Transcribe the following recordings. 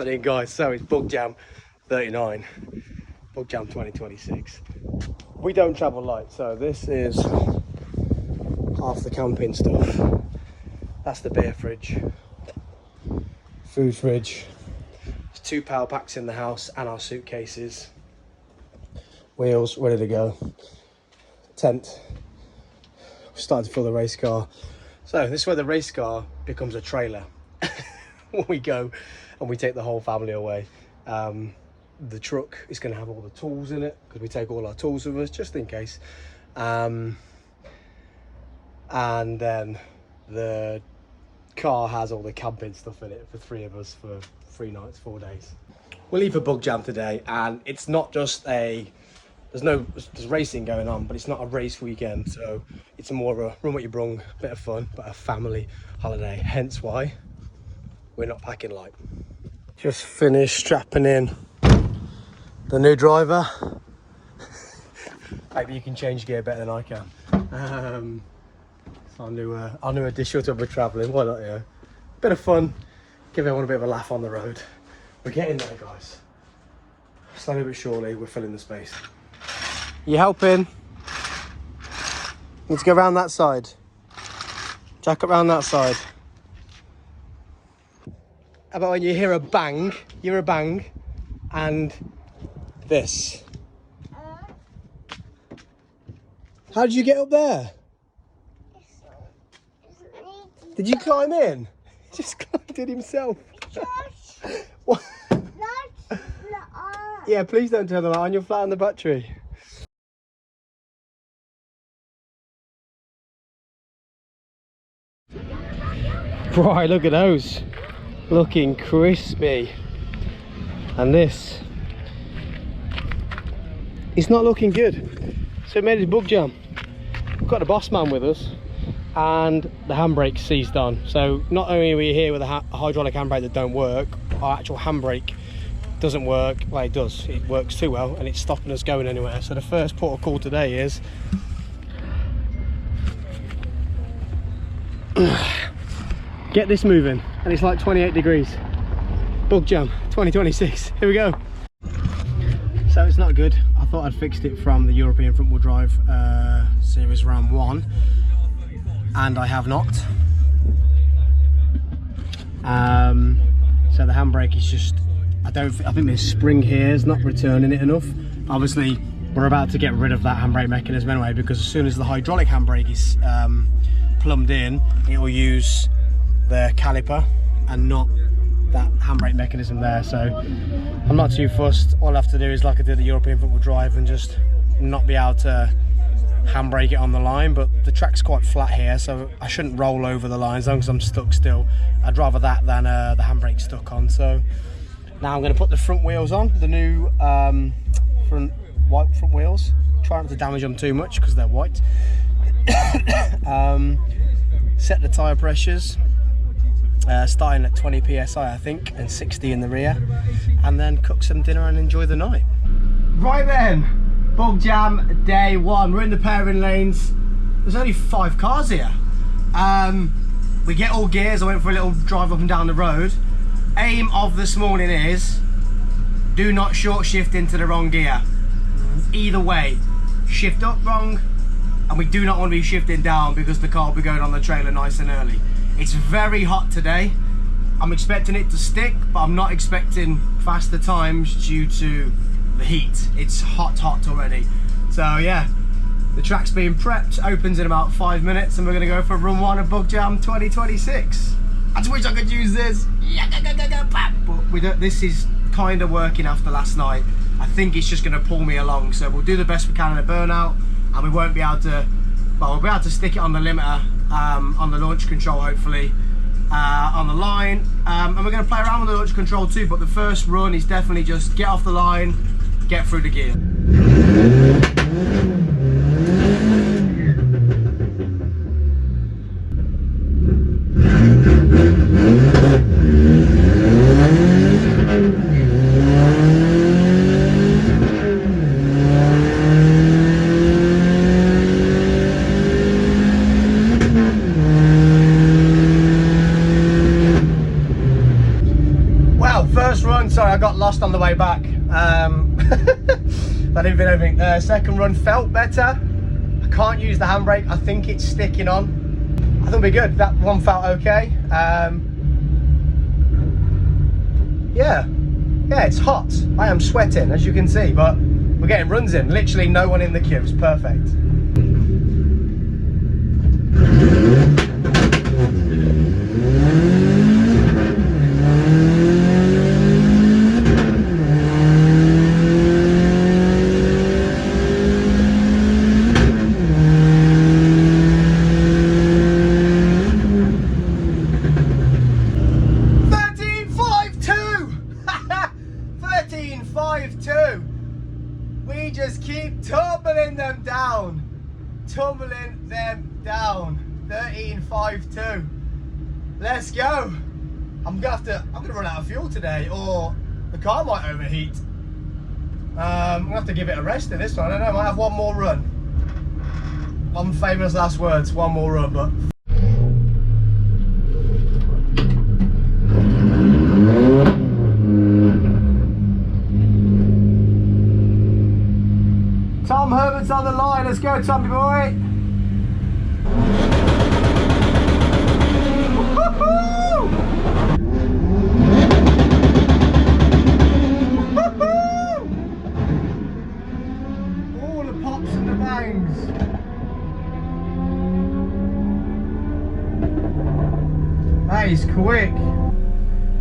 happening, guys? So it's Bug Jam 39, Bug Jam 2026. We don't travel light, so this is half the camping stuff. That's the beer fridge, food fridge. There's 2 power packs in the house and our suitcases. Wheels ready to go. Tent. We're starting to fill the race car. So this is where the race car becomes a trailer. When we go and we take the whole family away. The truck is going to have all the tools in it because we take all our tools with us just in case. And then the car has all the camping stuff in it for 3 of us for 3 nights, 4 days. We'll leave for Bug Jam today, and it's not just there's racing going on, but it's not a race weekend, so it's more of a run what you brung, bit of fun, but a family holiday, hence why we're not packing light. Just finished strapping in the new driver. Maybe you can change gear better than I can. So our new addition to we're travelling, why not, yeah? Bit of fun, give everyone a bit of a laugh on the road. We're getting there, guys. Slowly but surely, we're filling the space. You helping? Let's go around that side. Jack up around that side. How about when you hear a bang, and this? How did you get up there? Did you climb in? He just climbed in himself. What? Yeah, please don't turn the light on, you'll flatten the battery. Right, look at those. Looking crispy. And this, it's not looking good. So we made it Bug Jam. We've got the boss man with us and the handbrake seized on. So not only are we here with a hydraulic handbrake that don't work, our actual handbrake doesn't work. Well, it does, it works too well and it's stopping us going anywhere. So the first port of call today is get this moving, and it's like 28 degrees. Bug Jam 2026, here we go. So it's not good. I thought I'd fixed it from the European front wheel drive series round 1, and I have not. So the handbrake is just, I think this spring here is not returning it enough. Obviously we're about to get rid of that handbrake mechanism anyway, because as soon as the hydraulic handbrake is plumbed in, it will use the caliper and not that handbrake mechanism there. So I'm not too fussed. All I have to do is, like I did the European front wheel drive, and just not be able to handbrake it on the line. But the track's quite flat here, so I shouldn't roll over the line as long as I'm stuck still. I'd rather that than the handbrake stuck on. So now I'm going to put the front wheels on, the new white front wheels. Try not to damage them too much because they're white. Set the tyre pressures, starting at 20 psi I think, and 60 in the rear, and then cook some dinner and enjoy the night. Right then, Bug Jam day 1. We're in the pairing lanes. There's only 5 cars here. We get all gears. I went for a little drive up and down the road. Aim of this morning is do not short shift into the wrong gear. Either way, shift up wrong, and we do not want to be shifting down because the car will be going on the trailer nice and early. It's very hot today. I'm expecting it to stick, but I'm not expecting faster times due to the heat. It's hot already. So yeah, the track's being prepped, opens in about 5 minutes, and we're gonna go for run 1 of Bug Jam 2026. I just wish I could use this. But we don't, this is kind of working after last night. I think it's just gonna pull me along. So we'll do the best we can in a burnout, and we won't be able to, well, we'll be able to stick it on the limiter, on the launch control hopefully, on the line, and we're going to play around with the launch control too, but the first run is definitely just get off the line, get through the gear. Well, first run, sorry, I got lost on the way back. I didn't feel anything. Second run felt better. I can't use the handbrake. I think it's sticking on. I think we're good. That one felt okay. Yeah, it's hot. I am sweating, as you can see, but we're getting runs in. Literally no one in the queue. It's perfect. We just keep tumbling them down. 13.52. Let's go. I'm gonna run out of fuel today, or the car might overheat. I'm gonna have to give it a rest in this one. I don't know, I might have one more run. One famous last words, one more run, but Tom Herbert's on the line. Let's go, Tommy boy. Woo-hoo! Woo-hoo! All the pops and the bangs. That is quick.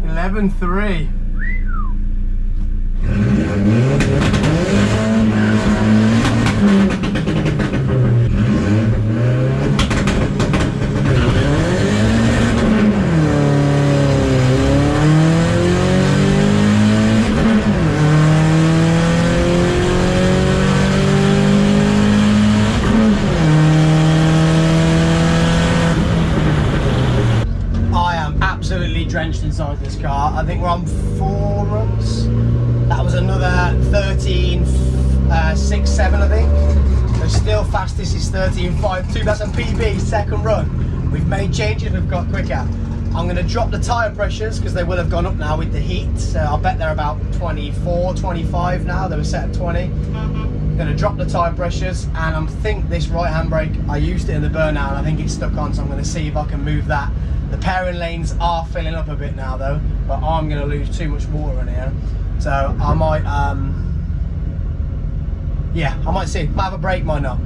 11.3. Drenched inside this car. I think we're on 4 runs. That was another 13.6.7, I think. So still fastest is 13.52. That's a PB, second run. We've made changes, we've got quicker. I'm going to drop the tyre pressures because they will have gone up now with the heat. So I bet they're about 24, 25 now. They were set at 20. I'm going to drop the tyre pressures, and I think this right hand brake, I used it in the burnout and I think it's stuck on, so I'm going to see if I can move that. The pairing lanes are filling up a bit now though, but I'm going to lose too much water in here. So I might, yeah, I might see. Might have a break, might not.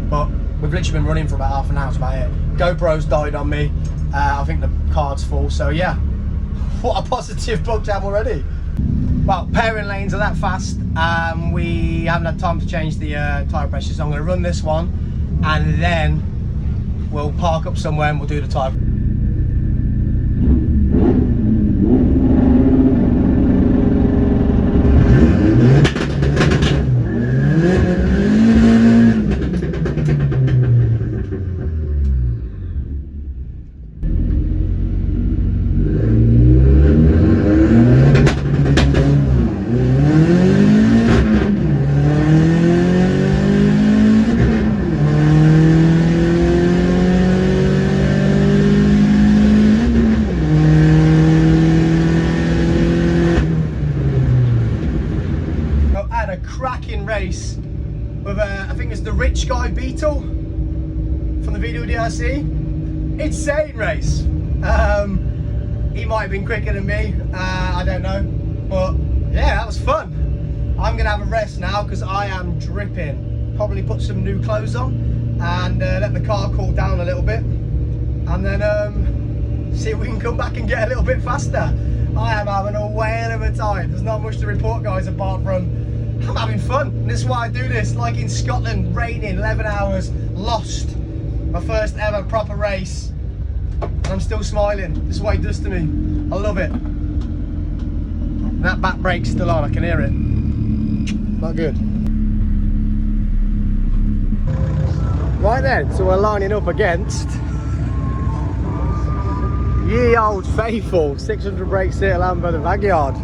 But we've literally been running for about half an hour, that's about it. GoPro's died on me. I think the card's full, so yeah. What a positive bug jam already. Well, pairing lanes are that fast. We haven't had time to change the tyre pressure, so I'm going to run this one and then we'll park up somewhere and we'll do the tyre. Race with I think it's the rich guy Beetle from the video DRC. Insane race. He might have been quicker than me, I don't know, but yeah, that was fun. I'm gonna have a rest now because I am dripping. Probably put some new clothes on and let the car cool down a little bit, and then see if we can come back and get a little bit faster. I am having a whale of a time. There's not much to report, guys, apart from I'm having fun. And this is why I do this. Like in Scotland, raining, 11 hours, lost. My first ever proper race. And I'm still smiling. This is what he does to me. I love it. And that back brake's still on, I can hear it. Not good. Right then, so we're lining up against ye old faithful 600 brake Seat Lambo, the VAG Yard.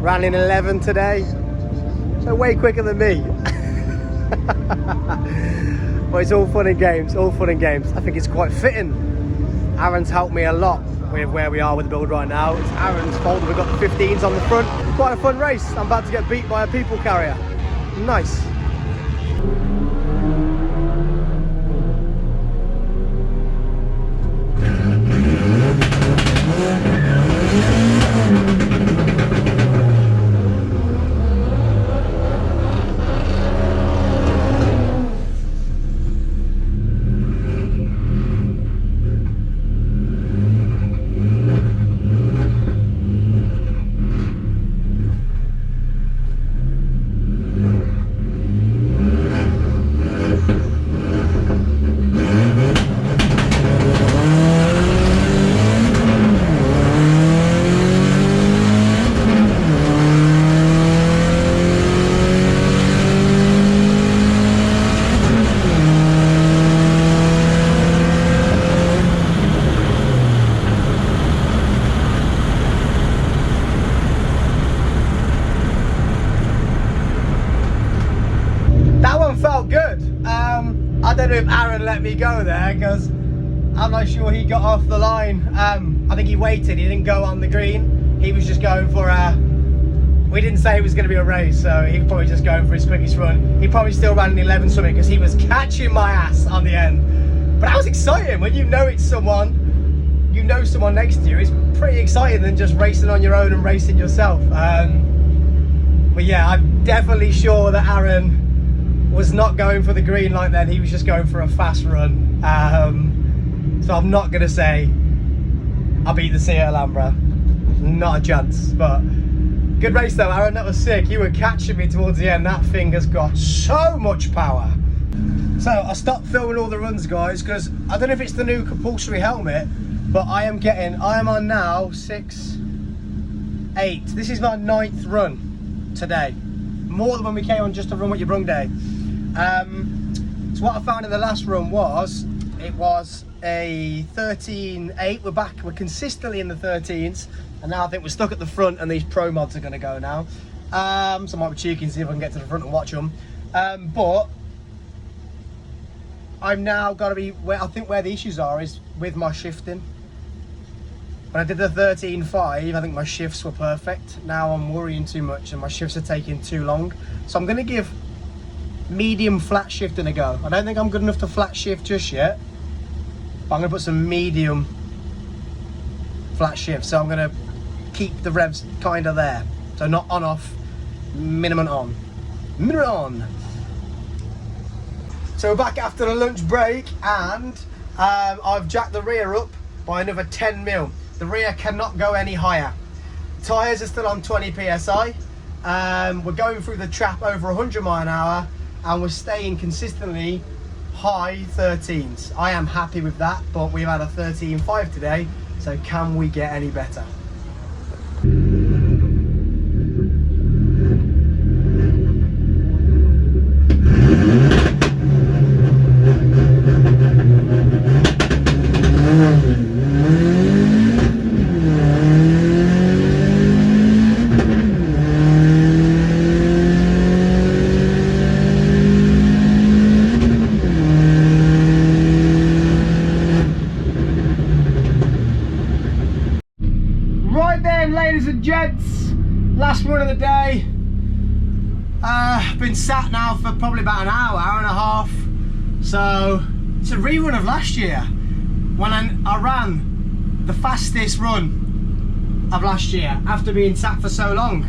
Ran in 11 today. So way quicker than me. But it's all fun and games, all fun and games. I think it's quite fitting. Aaron's helped me a lot with where we are with the build right now. It's Aaron's fault that we've got the 15s on the front. Quite a fun race. I'm about to get beat by a people carrier. Nice. I don't know if Aaron let me go there because I'm not sure he got off the line. I think he waited, he didn't go on the green. He was just going for we didn't say it was going to be a race, so he was probably just going for his quickest run. He probably still ran an 11 something because he was catching my ass on the end. But that was exciting when you know it's someone, you know someone next to you. It's pretty exciting than just racing on your own and racing yourself. But yeah, I'm definitely sure that Aaron was not going for the green like that. He was just going for a fast run. So I'm not gonna say I beat the Sea Alhambra, not a chance. But good race though, Aaron, that was sick. You were catching me towards the end. That thing has got so much power. So I stopped filming all the runs, guys, because I don't know if it's the new compulsory helmet, but I am on now 6, 8. This is my 9th run today. More than when we came on just to run with your brung day. So what I found in the last run was, it was a 13.8. We're consistently in the 13s, and now I think we're stuck at the front and these pro mods are going to go now. So I might be cheeky and see if I can get to the front and watch them. But I'm now got to be, I think where the issues are is with my shifting. When I did the 13.5, I think my shifts were perfect. Now I'm worrying too much and my shifts are taking too long. So I'm going to give medium flat shifting a go. I don't think I'm good enough to flat shift just yet, but I'm going to put some medium flat shift. So I'm going to keep the revs kind of there. So not on off, minimum on. Minimum on. So we're back after the lunch break and I've jacked the rear up by another 10 mil. The rear cannot go any higher. Tyres are still on 20 psi. We're going through the trap over 100 mile an hour and we're staying consistently high 13s. I am happy with that, but we've had a 13.5 today, so can we get any better? Ladies and gents, last run of the day. Been sat now for probably about an hour and a half. So it's a rerun of last year when I ran the fastest run of last year after being sat for so long.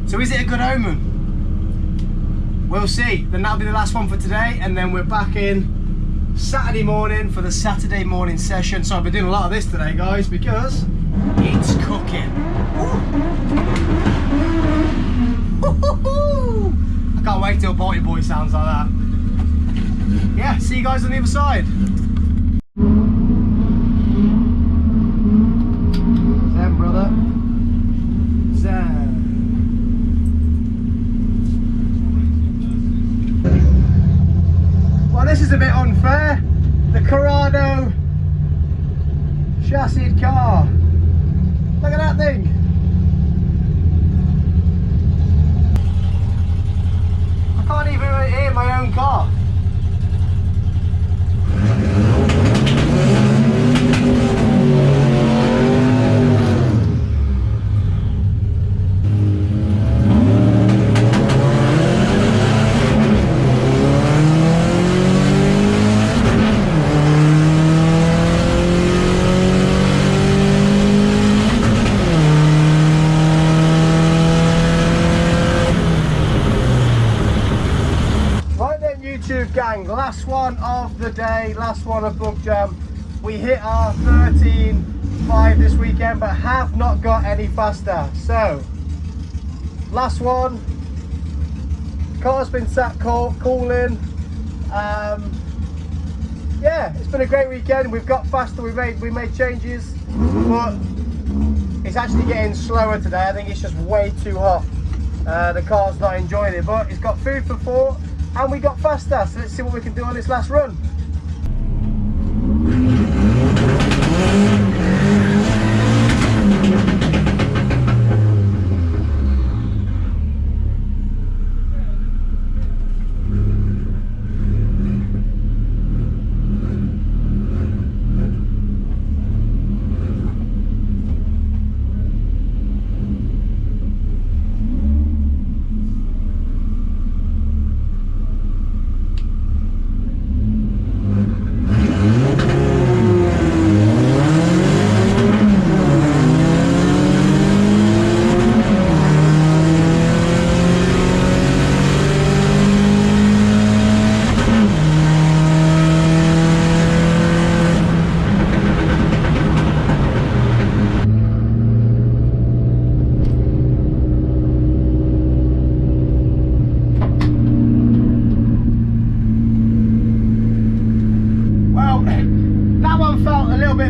So is it a good omen? We'll see. Then that'll be the last one for today, and then we're back in Saturday morning for the Saturday morning session. So I've been doing a lot of this today, guys, because it's cooking. I can't wait till Party Boy sounds like that. Yeah, see you guys on the other side. Zen, brother. Zen. Well, this is a bit unfair. The Corrado chassis car. Look at that thing. I can't even hear my own car. bang, last one of the day, last one of Bug Jam. We hit our 13.5 this weekend, but have not got any faster. So, last one. Car's been sat cooling. Yeah, it's been a great weekend. We've got faster, we made changes, but it's actually getting slower today. I think it's just way too hot. The car's not enjoying it, but it's got food for thought and we got faster. So let's see what we can do on this last run.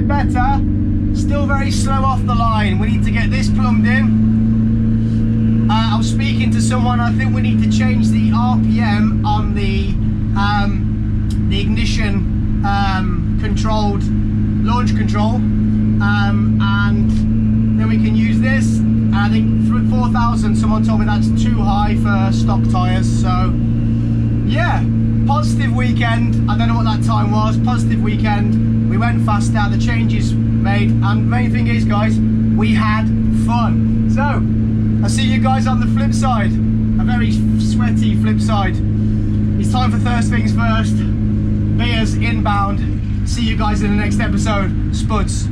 Better, still very slow off the line. We need to get this plumbed in. I was speaking to someone. I think we need to change the RPM on the ignition controlled launch control, and then we can use this. I think 4,000. Someone told me that's too high for stock tyres. So yeah, positive weekend. I don't know what that time was. Positive weekend. We went faster, the changes made, and the main thing is, guys, we had fun. So, I'll see you guys on the flip side, a very sweaty flip side. It's time for First Things First, beers inbound. See you guys in the next episode. Spuds.